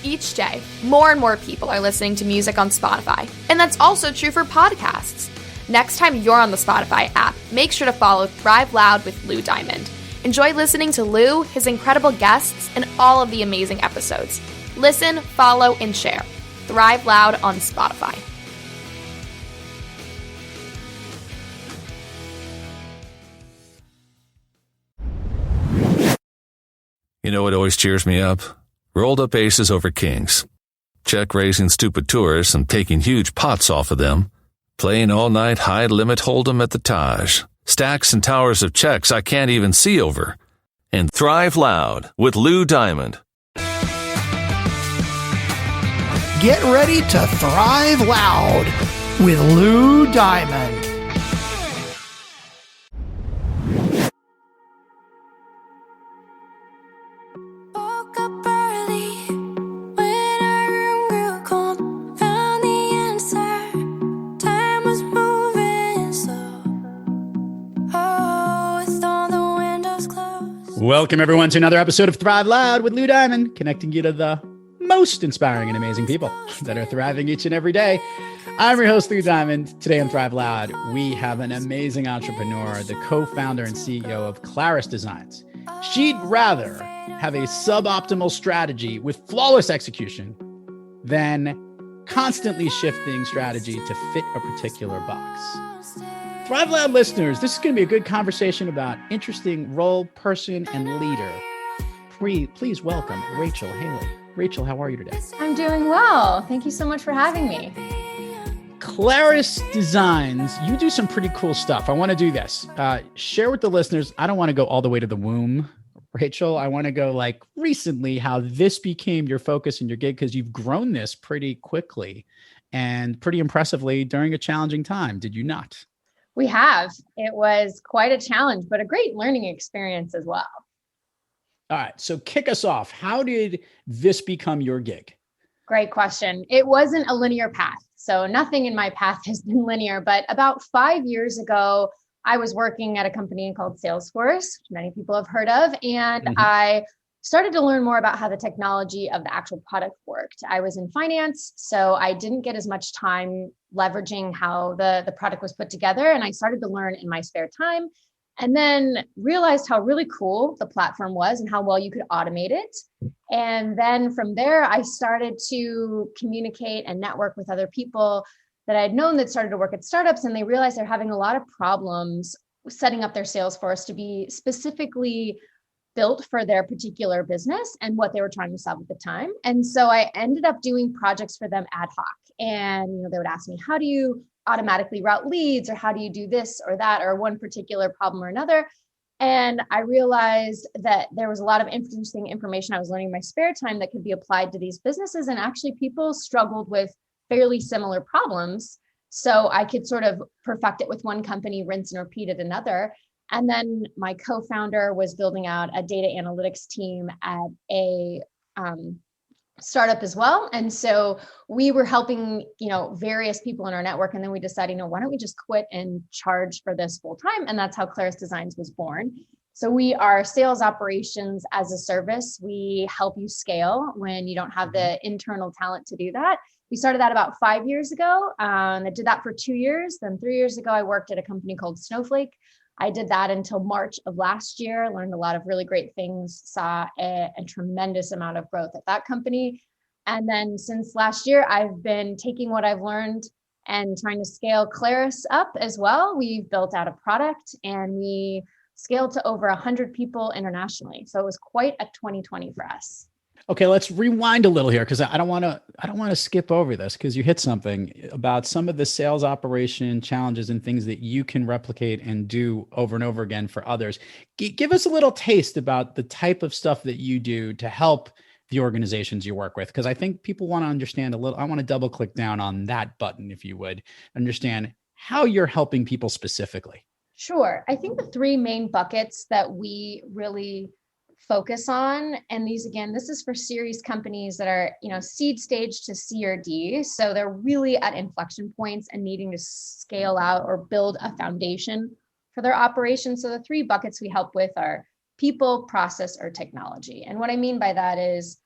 Each day, more and more people are listening to music on Spotify, and that's also true for podcasts. Next time you're on the Spotify app, make sure to follow Thrive Loud with Lou Diamond. Enjoy listening to Lou, his incredible guests, and all of the amazing episodes. Listen, follow, and share. Thrive Loud on Spotify. You know what always cheers me up? Rolled up aces over kings. Check raising stupid tourists and taking huge pots off of them. Playing all-night high-limit hold'em at the Taj. Stacks and towers of checks I can't even see over. And Thrive Loud with Lou Diamond. Get ready to Thrive Loud with Lou Diamond. Welcome, everyone, to another episode of Thrive Loud with Lou Diamond, connecting you to the most inspiring and amazing people that are thriving each and every day. I'm your host, Lou Diamond. Today on Thrive Loud, we have an amazing entrepreneur, the co-founder and CEO of Clarus Designs. She'd rather have a suboptimal strategy with flawless execution than constantly shifting strategy to fit a particular box. Thrive Loud listeners, this is going to be a good conversation about interesting role, person, and leader. Please welcome Rachel Haley. Rachel, how are you today? I'm doing well. Thank you so much for having me. Clarus Designs, you do some pretty cool stuff. I want to do this. Share with the listeners. I don't want to go all the way to the womb, Rachel. I want to go like recently how this became your focus and your gig, because you've grown this pretty quickly and pretty impressively during a challenging time. Did you not? We have. It was quite a challenge, but a great learning experience as well. All right. So kick us off. How did this become your gig? Great question. It wasn't a linear path. So nothing in my path has been linear, but about 5 years ago, I was working at a company called Salesforce, which many people have heard of. And I started to learn more about how the technology of the actual product worked. I was in finance, so I didn't get as much time leveraging how the product was put together. And I started to learn in my spare time, and then realized how really cool the platform was and how well you could automate it. And then from there, I started to communicate and network with other people that I had known that started to work at startups, and they realized they're having a lot of problems setting up their Salesforce to be specifically built for their particular business and what they were trying to solve at the time. And so I ended up doing projects for them ad hoc. And they would ask me, how do you automatically route leads, or how do you do this or that, or one particular problem or another? And I realized that there was a lot of interesting information I was learning in my spare time that could be applied to these businesses. And actually people struggled with fairly similar problems. So I could sort of perfect it with one company, rinse and repeat at another. And then my co-founder was building out a data analytics team at a startup as well. And so we were helping, various people in our network. And then we decided, why don't we just quit and charge for this full time? And that's how Clarus Designs was born. So we are sales operations as a service. We help you scale when you don't have the internal talent to do that. We started that about 5 years ago. I did that for 2 years. Then 3 years ago, I worked at a company called Snowflake. I did that until March of last year, learned a lot of really great things, saw a tremendous amount of growth at that company. And then since last year, I've been taking what I've learned and trying to scale Clarus up as well. We've built out a product and we scaled to over 100 people internationally. So it was quite a 2020 for us. Okay, let's rewind a little here, because I don't want to skip over this, because you hit something about some of the sales operation challenges and things that you can replicate and do over and over again for others. Give us a little taste about the type of stuff that you do to help the organizations you work with, because I think people want to understand a little. I want to double click down on that button, if you would, understand how you're helping people specifically. Sure. I think the three main buckets that we really focus on, and these, again, this is for series companies that are, seed stage to C or D. So they're really at inflection points and needing to scale out or build a foundation for their operations. So the three buckets we help with are people, process, or technology. And what I mean by that is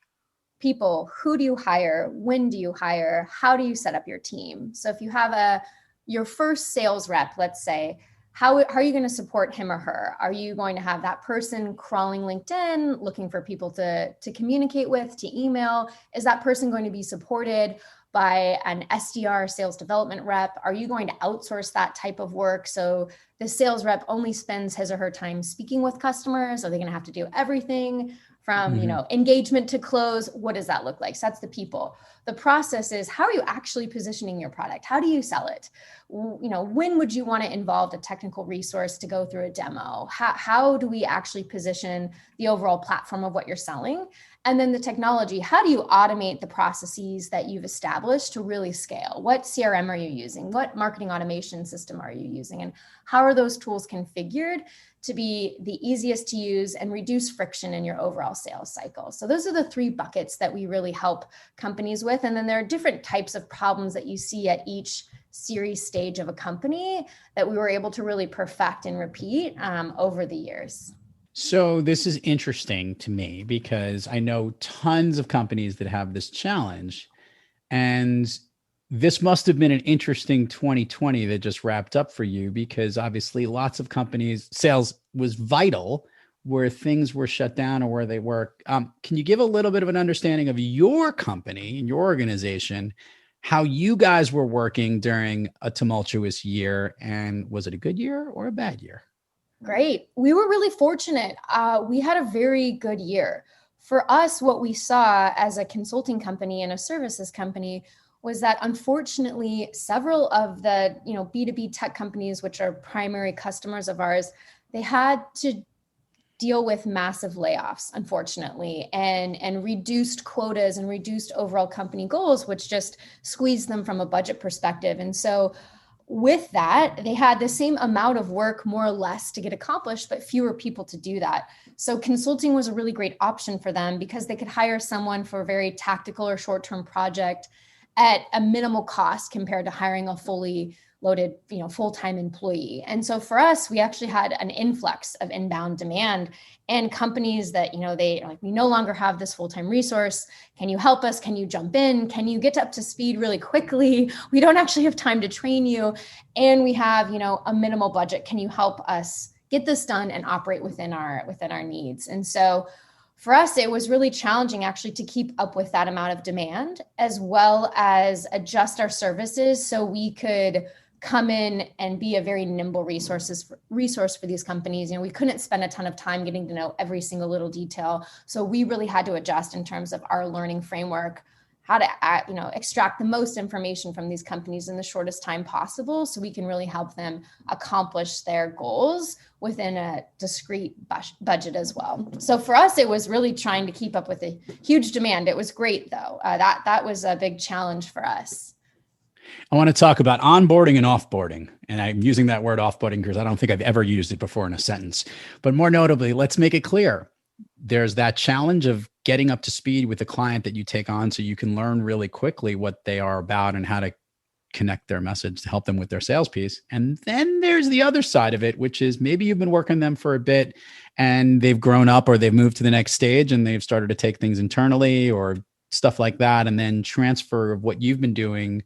people, who do you hire? When do you hire? How do you set up your team? So if you have your first sales rep, let's say, how are you going to support him or her? Are you going to have that person crawling LinkedIn, looking for people to communicate with, to email? Is that person going to be supported by an SDR, sales development rep? Are you going to outsource that type of work? So the sales rep only spends his or her time speaking with customers. Are they going to have to do everything from, engagement to close? What does that look like? So that's the people. The process is, how are you actually positioning your product? How do you sell it? When would you want to involve a technical resource to go through a demo? How do we actually position the overall platform of what you're selling? And then the technology, how do you automate the processes that you've established to really scale? What CRM are you using? What marketing automation system are you using? And how are those tools configured to be the easiest to use and reduce friction in your overall sales cycle? So those are the 3 buckets that we really help companies with. And then there are different types of problems that you see at each series stage of a company that we were able to really perfect and repeat over the years. So this is interesting to me because I know tons of companies that have this challenge, and this must have been an interesting 2020 that just wrapped up for you, because obviously lots of companies, sales was vital where things were shut down or where they were. Can you give a little bit of an understanding of your company and your organization, how you guys were working during a tumultuous year? And was it a good year or a bad year? Great. We were really fortunate. We had a very good year. For us, what we saw as a consulting company and a services company was that unfortunately, several of the B2B tech companies, which are primary customers of ours, they had to deal with massive layoffs, unfortunately, and reduced quotas and reduced overall company goals, which just squeezed them from a budget perspective. And so with that, they had the same amount of work, more or less, to get accomplished, but fewer people to do that. So consulting was a really great option for them because they could hire someone for a very tactical or short-term project at a minimal cost compared to hiring a fully loaded, full-time employee. And so for us, we actually had an influx of inbound demand and companies that, they like, we no longer have this full-time resource. Can you help us? Can you jump in? Can you get up to speed really quickly? We don't actually have time to train you. And we have, a minimal budget. Can you help us get this done and operate within our needs? And so for us, it was really challenging actually to keep up with that amount of demand, as well as adjust our services so we could come in and be a very nimble resource for these companies. We couldn't spend a ton of time getting to know every single little detail. So we really had to adjust in terms of our learning framework, how to extract the most information from these companies in the shortest time possible so we can really help them accomplish their goals within a discrete budget as well. So for us, it was really trying to keep up with a huge demand. It was great, though. That was a big challenge for us. I want to talk about onboarding and offboarding. And I'm using that word offboarding because I don't think I've ever used it before in a sentence. But more notably, let's make it clear. There's that challenge of getting up to speed with the client that you take on so you can learn really quickly what they are about and how to connect their message to help them with their sales piece. And then there's the other side of it, which is maybe you've been working them for a bit and they've grown up or they've moved to the next stage and they've started to take things internally or stuff like that, and then transfer of what you've been doing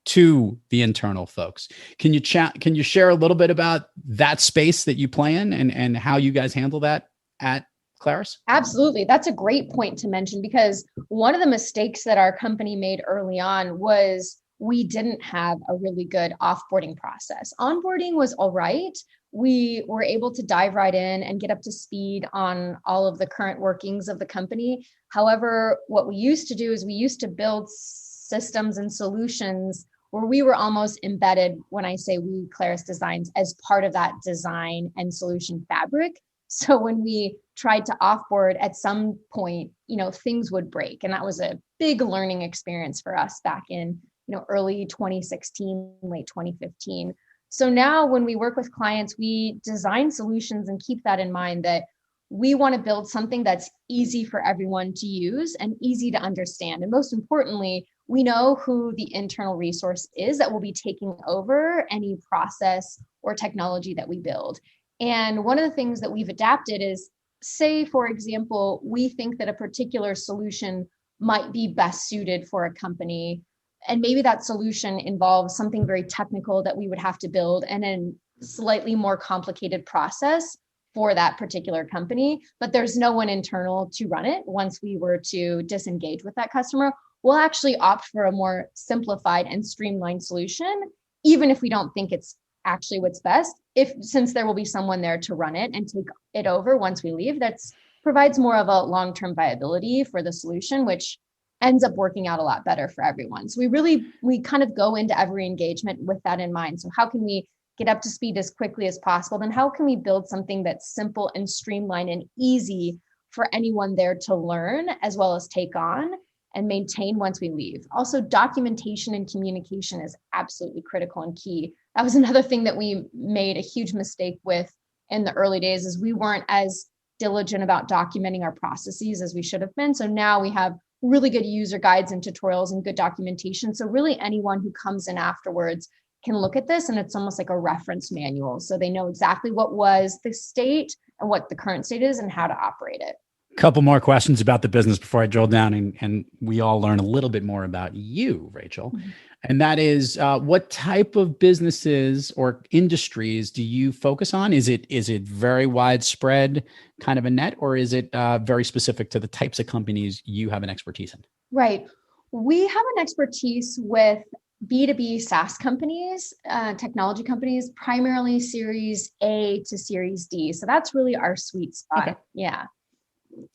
to the internal folks. Can you share a little bit about that space that you play in and how you guys handle that at Clarus? Absolutely. That's a great point to mention, because one of the mistakes that our company made early on was we didn't have a really good offboarding process. Onboarding was all right. We were able to dive right in and get up to speed on all of the current workings of the company. However, what we used to do is we used to build systems and solutions where we were almost embedded, when I say we, Clarus Designs, as part of that design and solution fabric. So when we tried to offboard at some point, things would break. And that was a big learning experience for us back in, early 2016, late 2015. So now when we work with clients, we design solutions and keep that in mind, that we want to build something that's easy for everyone to use and easy to understand. And most importantly, we know who the internal resource is that will be taking over any process or technology that we build. And one of the things that we've adapted is, say, for example, we think that a particular solution might be best suited for a company. And maybe that solution involves something very technical that we would have to build and then slightly more complicated process for that particular company, but there's no one internal to run it. Once we were to disengage with that customer, we'll actually opt for a more simplified and streamlined solution, even if we don't think it's actually what's best, since there will be someone there to run it and take it over once we leave. That's provides more of a long-term viability for the solution, which ends up working out a lot better for everyone. So we kind of go into every engagement with that in mind. So how can we get up to speed as quickly as possible? Then how can we build something that's simple and streamlined and easy for anyone there to learn as well as take on and maintain once we leave? Also, documentation and communication is absolutely critical and key. That was another thing that we made a huge mistake with in the early days, is we weren't as diligent about documenting our processes as we should have been. So now we have really good user guides and tutorials and good documentation. So really anyone who comes in afterwards can look at this, and it's almost like a reference manual. So they know exactly what was the state and what the current state is and how to operate it. Couple more questions about the business before I drill down and we all learn a little bit more about you, Rachel. Mm-hmm. And that is, what type of businesses or industries do you focus on? Is it very widespread kind of a net, or is it very specific to the types of companies you have an expertise in? Right. We have an expertise with B2B SaaS companies, technology companies, primarily Series A to Series D. So that's really our sweet spot. Okay. Yeah.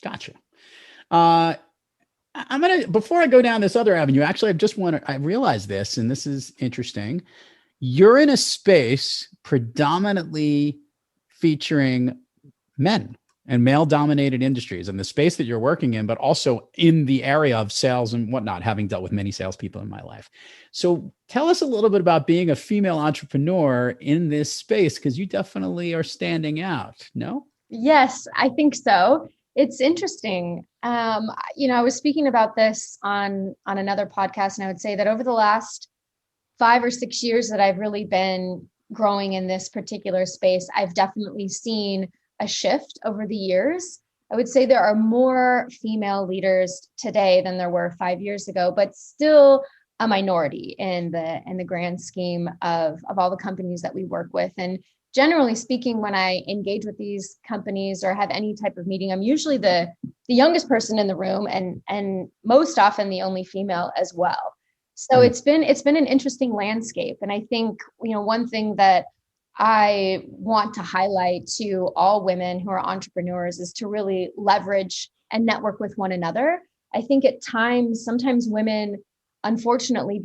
Gotcha. Before I go down this other avenue, actually, I realized this, and this is interesting. You're in a space predominantly featuring men and male-dominated industries, and the space that you're working in, but also in the area of sales and whatnot, having dealt with many salespeople in my life. So tell us a little bit about being a female entrepreneur in this space, because you definitely are standing out, no? Yes, I think so. It's interesting. I was speaking about this on another podcast, and I would say that over the last 5 or 6 years that I've really been growing in this particular space, I've definitely seen a shift over the years. I would say there are more female leaders today than there were 5 years ago, but still a minority in the grand scheme of all the companies that we work with. And generally speaking, when I engage with these companies or have any type of meeting, I'm usually the youngest person in the room, and most often the only female as well. So it's been an interesting landscape. And I think, one thing that I want to highlight to all women who are entrepreneurs is to really leverage and network with one another. I think sometimes women unfortunately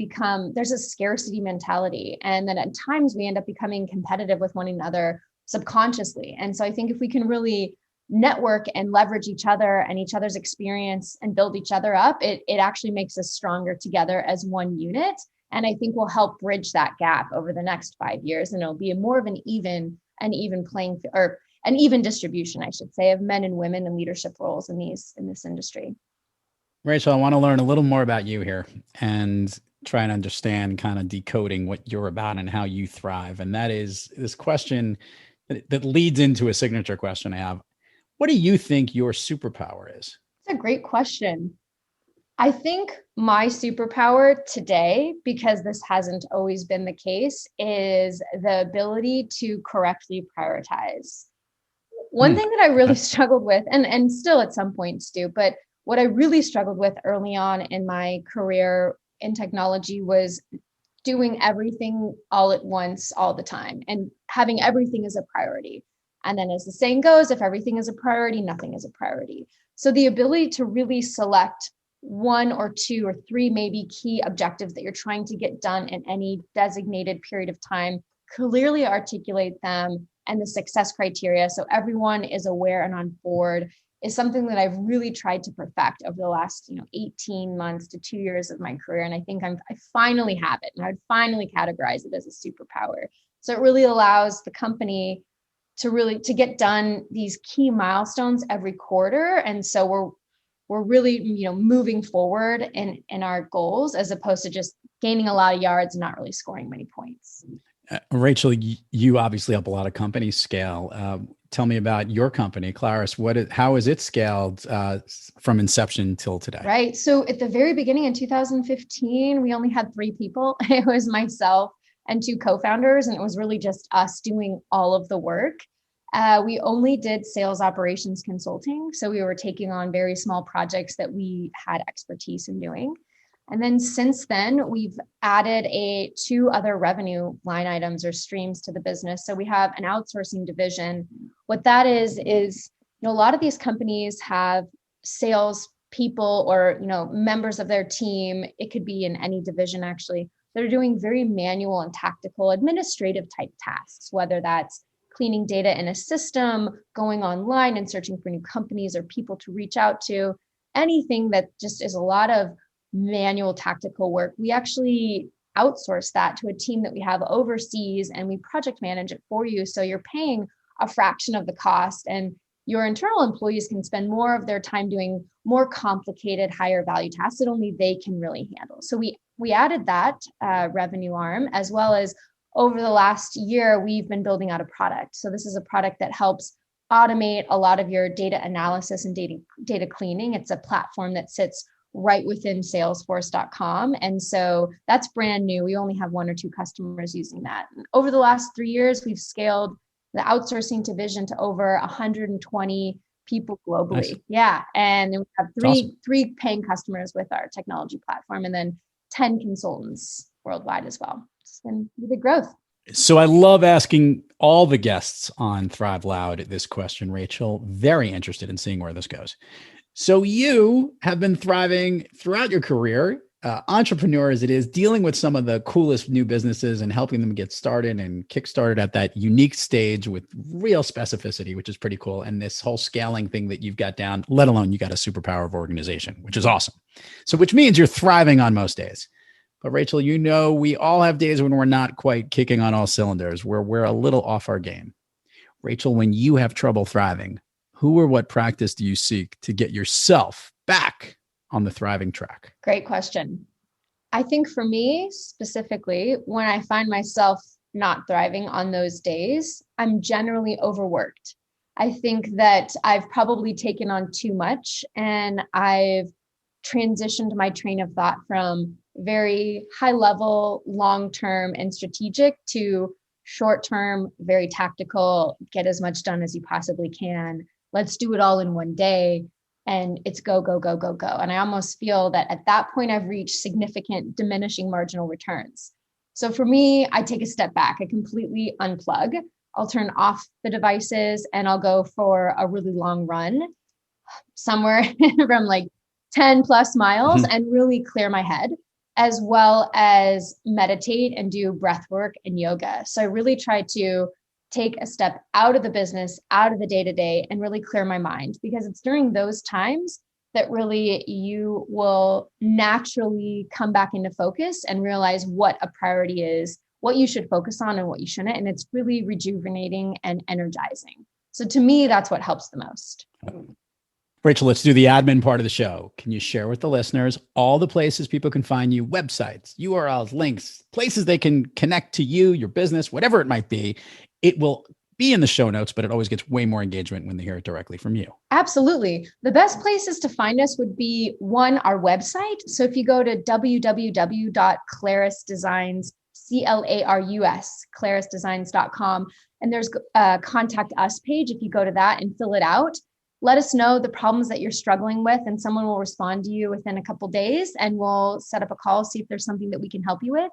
there's a scarcity mentality. And then at times we end up becoming competitive with one another subconsciously. And so I think if we can really network and leverage each other and each other's experience and build each other up, it actually makes us stronger together as one unit. And I think will help bridge that gap over the next 5 years. And it'll be more of an even playing, or an even distribution, I should say, of men and women in leadership roles in this industry. Rachel, I want to learn a little more about you here and try and understand, kind of decoding what you're about and how you thrive. And that is this question that leads into a signature question I have. What do you think your superpower is? It's a great question. I think my superpower today, because this hasn't always been the case, is the ability to correctly prioritize. One thing that I really struggled with, and still at some points do, but what I really struggled with early on in my career in technology was doing everything all at once, all the time, and having everything as a priority. And then as the saying goes, if everything is a priority, nothing is a priority. So the ability to really select 1 or 2 or 3 maybe key objectives that you're trying to get done in any designated period of time, clearly articulate them and the success criteria so everyone is aware and on board, is something that I've really tried to perfect over the last 18 months to 2 years of my career. And I think I finally have it, and I would finally categorize it as a superpower. So it really allows the company to get done these key milestones every quarter. And so we're really, moving forward in our goals, as opposed to just gaining a lot of yards and not really scoring many points. Rachel, you obviously help a lot of companies scale. Tell me about your company, Clarus. How is it scaled from inception till today? Right. So at the very beginning in 2015, we only had 3 people. It was myself and 2 co-founders, and it was really just us doing all of the work. We only did sales operations consulting. So we were taking on very small projects that we had expertise in doing. And then since then, we've added 2 other revenue line items or streams to the business. So we have an outsourcing division. What that is, a lot of these companies have sales people or, members of their team. It could be in any division, actually. They're doing very manual and tactical administrative type tasks, whether that's cleaning data in a system, going online and searching for new companies or people to reach out to, anything that just is a lot of manual tactical work. We actually outsource that to a team that we have overseas, and we project manage it for you. So you're paying a fraction of the cost, and your internal employees can spend more of their time doing more complicated, higher value tasks that only they can really handle. So we added that revenue arm, as well as over the last year, we've been building out a product. So this is a product that helps automate a lot of your data analysis and data cleaning. It's a platform that sits right within Salesforce.com. And so that's brand new. We only have 1 or 2 customers using that. And over the last 3 years, we've scaled the outsourcing division to over 120 people globally. Nice. Yeah. And then we have three paying customers with our technology platform, and then 10 consultants worldwide as well. It's been a big growth. So I love asking all the guests on Thrive Loud this question, Rachel. Very interested in seeing where this goes. So you have been thriving throughout your career, entrepreneur as it is, dealing with some of the coolest new businesses and helping them get started and kickstarted at that unique stage with real specificity, which is pretty cool. And this whole scaling thing that you've got down, let alone you got a superpower of organization, which is awesome. So which means you're thriving on most days. But Rachel, we all have days when we're not quite kicking on all cylinders, where we're a little off our game. Rachel, when you have trouble thriving, who or what practice do you seek to get yourself back on the thriving track? Great question. I think for me specifically, when I find myself not thriving on those days, I'm generally overworked. I think that I've probably taken on too much, and I've transitioned my train of thought from very high level, long-term and strategic to short-term, very tactical, get as much done as you possibly can. Let's do it all in one day. And it's go, go, go, go, go. And I almost feel that at that point, I've reached significant diminishing marginal returns. So for me, I take a step back. I completely unplug. I'll turn off the devices and I'll go for a really long run, somewhere from like 10 plus miles, and really clear my head, as well as meditate and do breath work and yoga. So I really try to take a step out of the business, out of the day-to-day, and really clear my mind, because it's during those times that really you will naturally come back into focus and realize what a priority is, what you should focus on and what you shouldn't. And it's really rejuvenating and energizing. So to me, that's what helps the most. Rachel, let's do the admin part of the show. Can you share with the listeners all the places people can find you, websites, URLs, links, places they can connect to you, your business, whatever it might be? It will be in the show notes, but it always gets way more engagement when they hear it directly from you. Absolutely. The best places to find us would be our website. So if you go to www.clarusdesigns, clarusdesigns.com, and there's a contact us page. If you go to that and fill it out, let us know the problems that you're struggling with, and someone will respond to you within a couple of days, and we'll set up a call, see if there's something that we can help you with.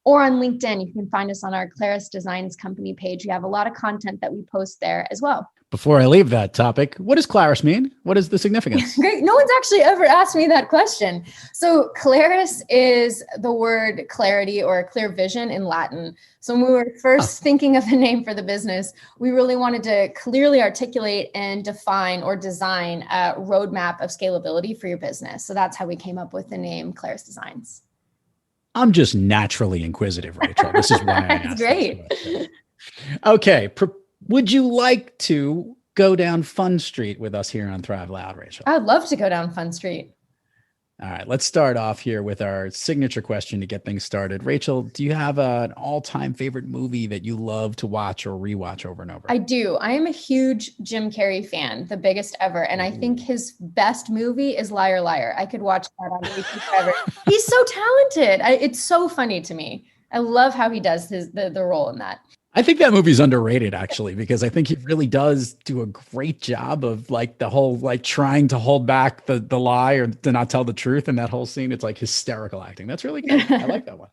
Or on LinkedIn, you can find us on our Clarus Designs company page. We have a lot of content that we post there as well. Before I leave that topic, what does Clarus mean? What is the significance? Great. No one's actually ever asked me that question. So Clarus is the word clarity or clear vision in Latin. So when we were first thinking of a name for the business, we really wanted to clearly articulate and define or design a roadmap of scalability for your business. So that's how we came up with the name Clarus Designs. I'm just naturally inquisitive, Rachel. This is why I asked. Great. Okay. Would you like to go down Fun Street with us here on Thrive Loud, Rachel? I'd love to go down Fun Street. All right, let's start off here with our signature question to get things started. Rachel, do you have an all-time favorite movie that you love to watch or rewatch over and over? I do. I am a huge Jim Carrey fan, the biggest ever. And I think his best movie is Liar Liar. I could watch that on repeat forever. He's so talented. It's so funny to me. I love how he does the role in that. I think that movie's underrated, actually, because I think he really does do a great job of like the whole like trying to hold back the lie or to not tell the truth in that whole scene. It's like hysterical acting. That's really good. I like that one.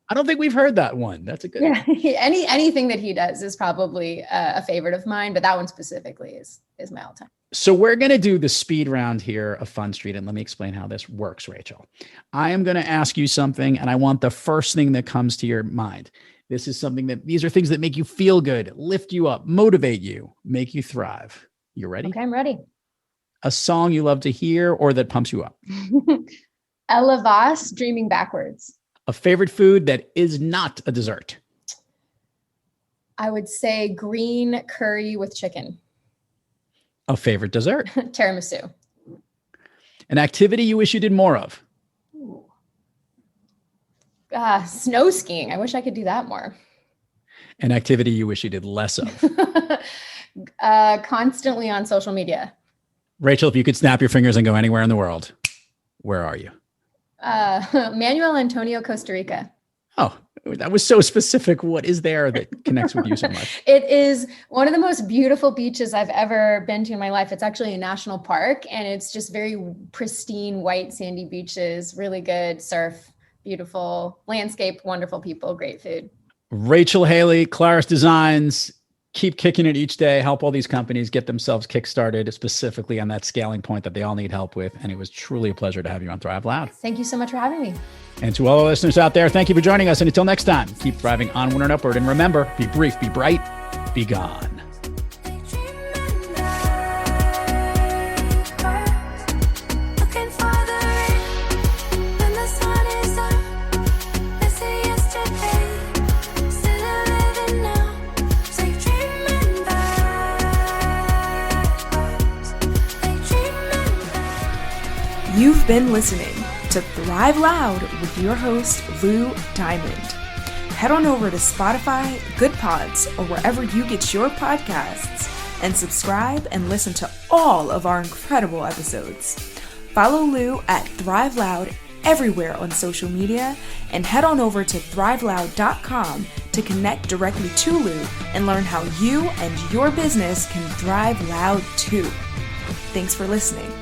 I don't think we've heard that one. That's a good one. Anything that he does is probably a favorite of mine, but that one specifically is my all-time. So we're going to do the speed round here of Fun Street, and let me explain how this works, Rachel. I am going to ask you something, and I want the first thing that comes to your mind. These are things that make you feel good, lift you up, motivate you, make you thrive. You ready? Okay, I'm ready. A song you love to hear or that pumps you up? Ella Voss, Dreaming Backwards. A favorite food that is not a dessert? I would say green curry with chicken. A favorite dessert? Tiramisu. An activity you wish you did more of? Snow skiing. I wish I could do that more. An activity you wish you did less of? Constantly on social media. Rachel, if you could snap your fingers and go anywhere in the world, where are you? Manuel Antonio, Costa Rica. Oh, that was so specific. What is there that connects with you so much? It is one of the most beautiful beaches I've ever been to in my life. It's actually a national park, and it's just very pristine, white, sandy beaches, really good surf, beautiful landscape, wonderful people, great food. Rachel Haley, Clarus Designs, keep kicking it each day. Help all these companies get themselves kickstarted, specifically on that scaling point that they all need help with. And it was truly a pleasure to have you on Thrive Loud. Thank you so much for having me. And to all the listeners out there, thank you for joining us. And until next time, keep thriving onward and upward. And remember, be brief, be bright, be gone. You've been listening to Thrive Loud with your host, Lou Diamond. Head on over to Spotify, Good Pods, or wherever you get your podcasts, and subscribe and listen to all of our incredible episodes. Follow Lou at Thrive Loud everywhere on social media, and head on over to thriveloud.com to connect directly to Lou and learn how you and your business can thrive loud too. Thanks for listening.